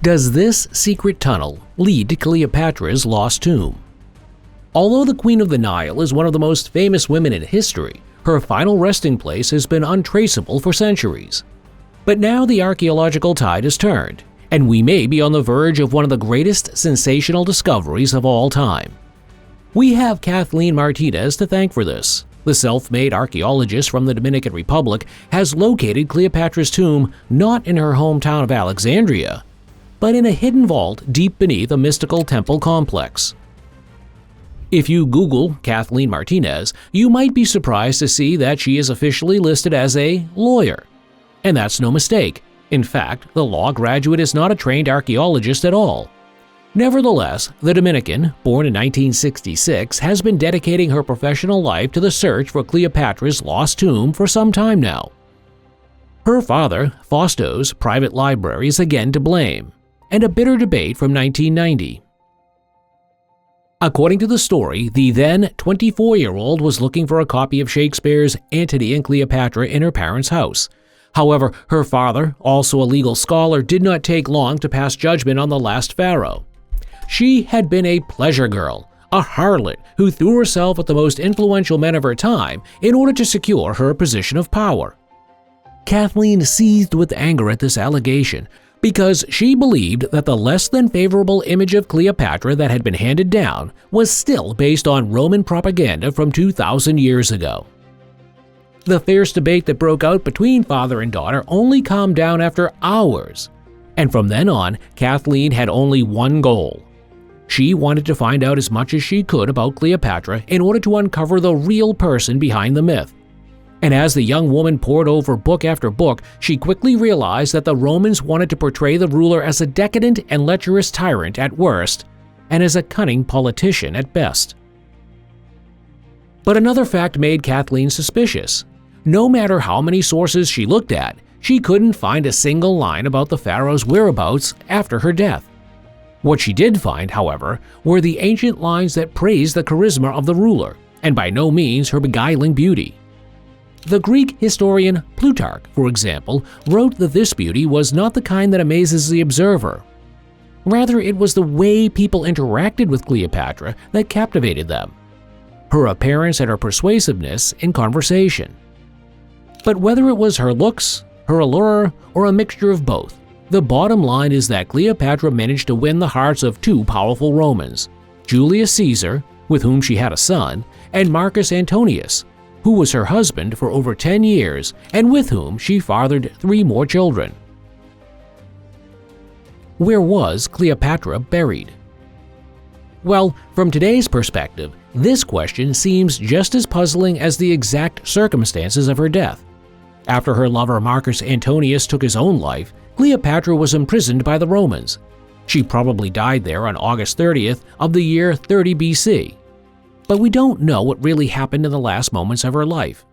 Does this secret tunnel lead to Cleopatra's lost tomb? Although the Queen of the Nile is one of the most famous women in history, her final resting place has been untraceable for centuries. But now the archaeological tide has turned, and we may be on the verge of one of the greatest sensational discoveries of all time. We have Kathleen Martínez to thank for this. The self-made archaeologist from the Dominican Republic has located Cleopatra's tomb not in her hometown of Alexandria, but in a hidden vault deep beneath a mystical temple complex. If you Google Kathleen Martínez, you might be surprised to see that she is officially listed as a lawyer. And that's no mistake. In fact, the law graduate is not a trained archaeologist at all. Nevertheless, the Dominican, born in 1966, has been dedicating her professional life to the search for Cleopatra's lost tomb for some time now. Her father, Fausto's private library, is again to blame, and a bitter debate from 1990. According to the story, the then 24-year-old was looking for a copy of Shakespeare's Antony and Cleopatra in her parents' house. However, her father, also a legal scholar, did not take long to pass judgment on the last pharaoh. She had been a pleasure girl, a harlot who threw herself at the most influential men of her time in order to secure her position of power. Kathleen seethed with anger at this allegation because she believed that the less than favorable image of Cleopatra that had been handed down was still based on Roman propaganda from 2,000 years ago. The fierce debate that broke out between father and daughter only calmed down after hours, and from then on, Kathleen had only one goal. She wanted to find out as much as she could about Cleopatra in order to uncover the real person behind the myth. And as the young woman pored over book after book, she quickly realized that the Romans wanted to portray the ruler as a decadent and lecherous tyrant at worst, and as a cunning politician at best. But another fact made Kathleen suspicious. No matter how many sources she looked at, she couldn't find a single line about the pharaoh's whereabouts after her death. What she did find, however, were the ancient lines that praised the charisma of the ruler, and by no means her beguiling beauty. The Greek historian Plutarch, for example, wrote that this beauty was not the kind that amazes the observer. Rather, it was the way people interacted with Cleopatra that captivated them, her appearance and her persuasiveness in conversation. But whether it was her looks, her allure, or a mixture of both, the bottom line is that Cleopatra managed to win the hearts of two powerful Romans, Julius Caesar, with whom she had a son, and Marcus Antonius, who was her husband for over 10 years and with whom she fathered 3 more children. Where was Cleopatra buried? Well, from today's perspective, this question seems just as puzzling as the exact circumstances of her death. After her lover Marcus Antonius took his own life, Cleopatra was imprisoned by the Romans. She probably died there on August 30th of the year 30 BC. But we don't know what really happened in the last moments of her life.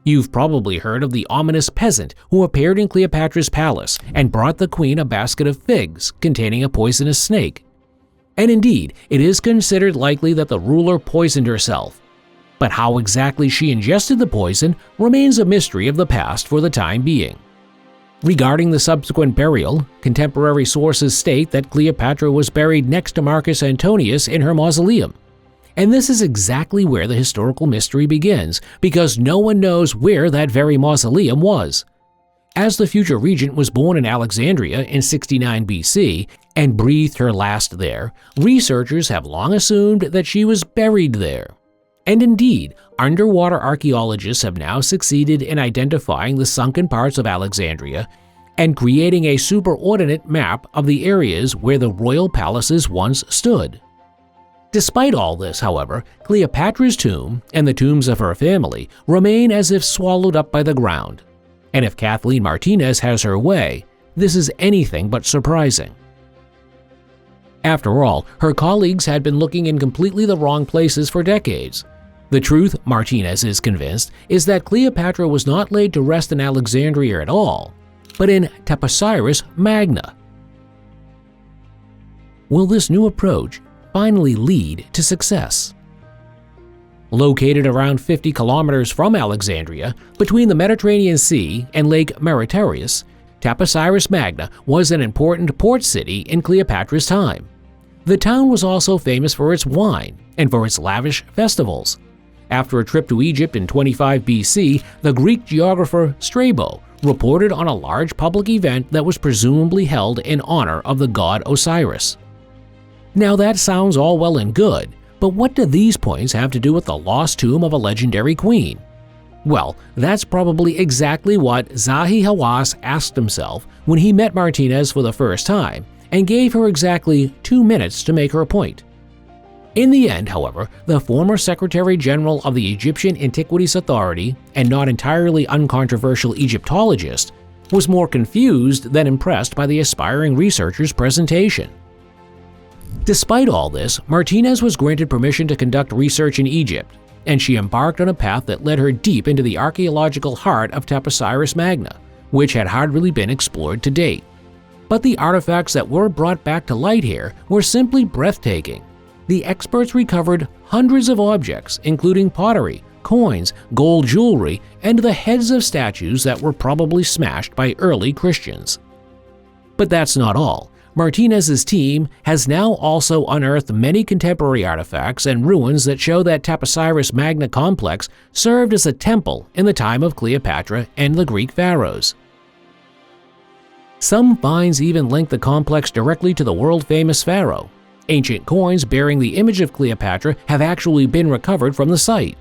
You've probably heard of the ominous peasant who appeared in Cleopatra's palace and brought the queen a basket of figs containing a poisonous snake. And indeed, it is considered likely that the ruler poisoned herself. But how exactly she ingested the poison remains a mystery of the past for the time being. Regarding the subsequent burial, contemporary sources state that Cleopatra was buried next to Marcus Antonius in her mausoleum. And this is exactly where the historical mystery begins, because no one knows where that very mausoleum was. As the future regent was born in Alexandria in 69 BC and breathed her last there, researchers have long assumed that she was buried there. And indeed, underwater archaeologists have now succeeded in identifying the sunken parts of Alexandria and creating a superordinate map of the areas where the royal palaces once stood. Despite all this, however, Cleopatra's tomb and the tombs of her family remain as if swallowed up by the ground. And if Kathleen Martínez has her way, this is anything but surprising. After all, her colleagues had been looking in completely the wrong places for decades. The truth, Martínez is convinced, is that Cleopatra was not laid to rest in Alexandria at all, but in Taposiris Magna. Will this new approach finally lead to success? Located around 50 kilometers from Alexandria, between the Mediterranean Sea and Lake Maritarius, Taposiris Magna was an important port city in Cleopatra's time. The town was also famous for its wine and for its lavish festivals. After a trip to Egypt in 25 BC, the Greek geographer Strabo reported on a large public event that was presumably held in honor of the god Osiris. Now that sounds all well and good, but what do these points have to do with the lost tomb of a legendary queen? Well, that's probably exactly what Zahi Hawass asked himself when he met Martínez for the first time and gave her exactly 2 minutes to make her point. In the end, however, the former Secretary General of the Egyptian Antiquities Authority and not entirely uncontroversial Egyptologist was more confused than impressed by the aspiring researcher's presentation. Despite all this, Martínez was granted permission to conduct research in Egypt, and she embarked on a path that led her deep into the archaeological heart of Taposiris Magna, which had hardly been explored to date. But the artifacts that were brought back to light here were simply breathtaking. The experts recovered hundreds of objects, including pottery, coins, gold jewelry, and the heads of statues that were probably smashed by early Christians. But that's not all. Martínez's team has now also unearthed many contemporary artifacts and ruins that show that Taposiris Magna complex served as a temple in the time of Cleopatra and the Greek pharaohs. Some finds even link the complex directly to the world-famous pharaoh. Ancient coins bearing the image of Cleopatra have actually been recovered from the site.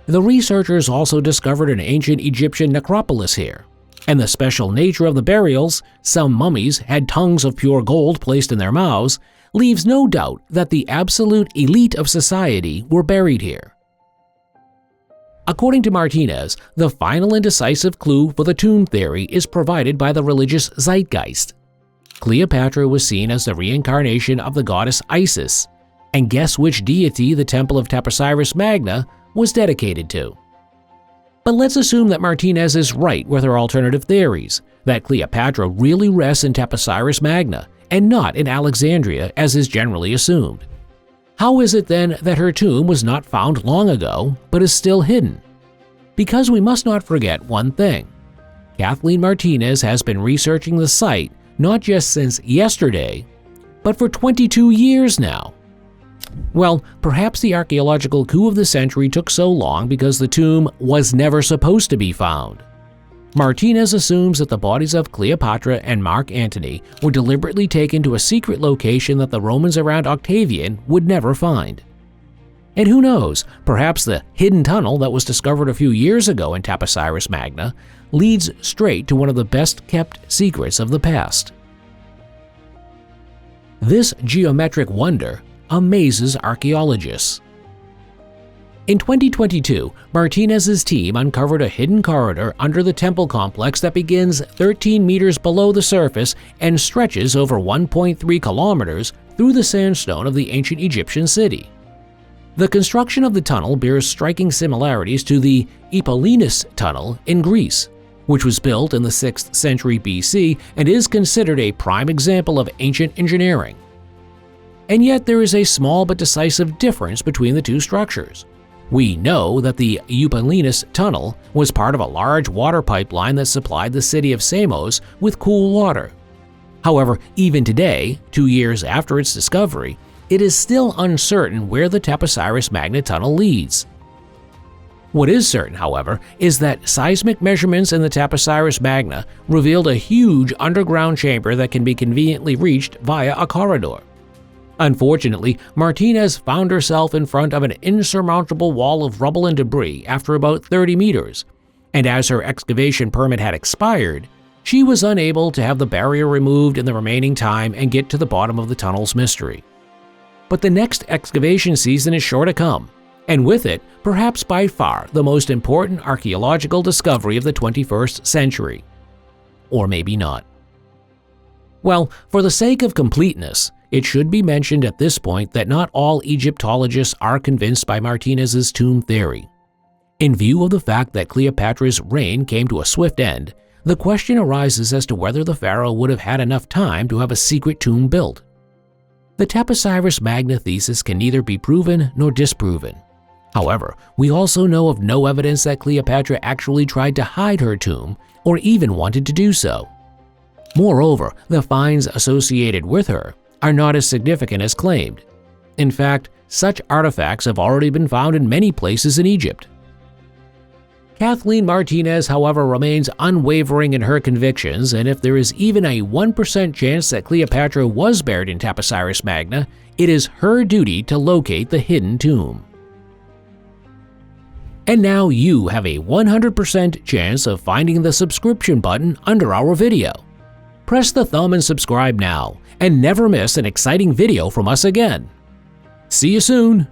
The researchers also discovered an ancient Egyptian necropolis here. And the special nature of the burials, some mummies had tongues of pure gold placed in their mouths, leaves no doubt that the absolute elite of society were buried here. According to Martínez, the final and decisive clue for the tomb theory is provided by the religious zeitgeist. Cleopatra was seen as the reincarnation of the goddess Isis, and guess which deity the temple of Taposiris Magna was dedicated to? But let's assume that Martínez is right with her alternative theories, that Cleopatra really rests in Taposiris Magna and not in Alexandria as is generally assumed. How is it then that her tomb was not found long ago but is still hidden? Because we must not forget one thing. Kathleen Martínez has been researching the site not just since yesterday, but for 22 years now. Well, perhaps the archaeological coup of the century took so long because the tomb was never supposed to be found. Martínez assumes that the bodies of Cleopatra and Mark Antony were deliberately taken to a secret location that the Romans around Octavian would never find. And who knows, perhaps the hidden tunnel that was discovered a few years ago in Taposiris Magna leads straight to one of the best-kept secrets of the past. This geometric wonder amazes archaeologists. In 2022, Martínez's team uncovered a hidden corridor under the temple complex that begins 13 meters below the surface and stretches over 1.3 kilometers through the sandstone of the ancient Egyptian city. The construction of the tunnel bears striking similarities to the Epipolaeus tunnel in Greece, which was built in the 6th century BC and is considered a prime example of ancient engineering. And yet there is a small but decisive difference between the two structures. We know that the Epipolaeus tunnel was part of a large water pipeline that supplied the city of Samos with cool water. However, even today, 2 years after its discovery, it is still uncertain where the Taposiris Magna tunnel leads. What is certain, however, is that seismic measurements in the Taposiris Magna revealed a huge underground chamber that can be conveniently reached via a corridor. Unfortunately, Martínez found herself in front of an insurmountable wall of rubble and debris after about 30 meters, and as her excavation permit had expired, she was unable to have the barrier removed in the remaining time and get to the bottom of the tunnel's mystery. But the next excavation season is sure to come, and with it, perhaps by far the most important archaeological discovery of the 21st century. Or maybe not. Well, for the sake of completeness, it should be mentioned at this point that not all Egyptologists are convinced by Martínez's tomb theory. In view of the fact that Cleopatra's reign came to a swift end, the question arises as to whether the pharaoh would have had enough time to have a secret tomb built. The Taposiris Magna thesis can neither be proven nor disproven. However, we also know of no evidence that Cleopatra actually tried to hide her tomb or even wanted to do so. Moreover, the finds associated with her are not as significant as claimed. In fact, such artifacts have already been found in many places in Egypt. Kathleen Martínez, however, remains unwavering in her convictions, and if there is even a 1% chance that Cleopatra was buried in Taposiris Magna, it is her duty to locate the hidden tomb. And now you have a 100% chance of finding the subscription button under our video. Press the thumb and subscribe now, and never miss an exciting video from us again. See you soon!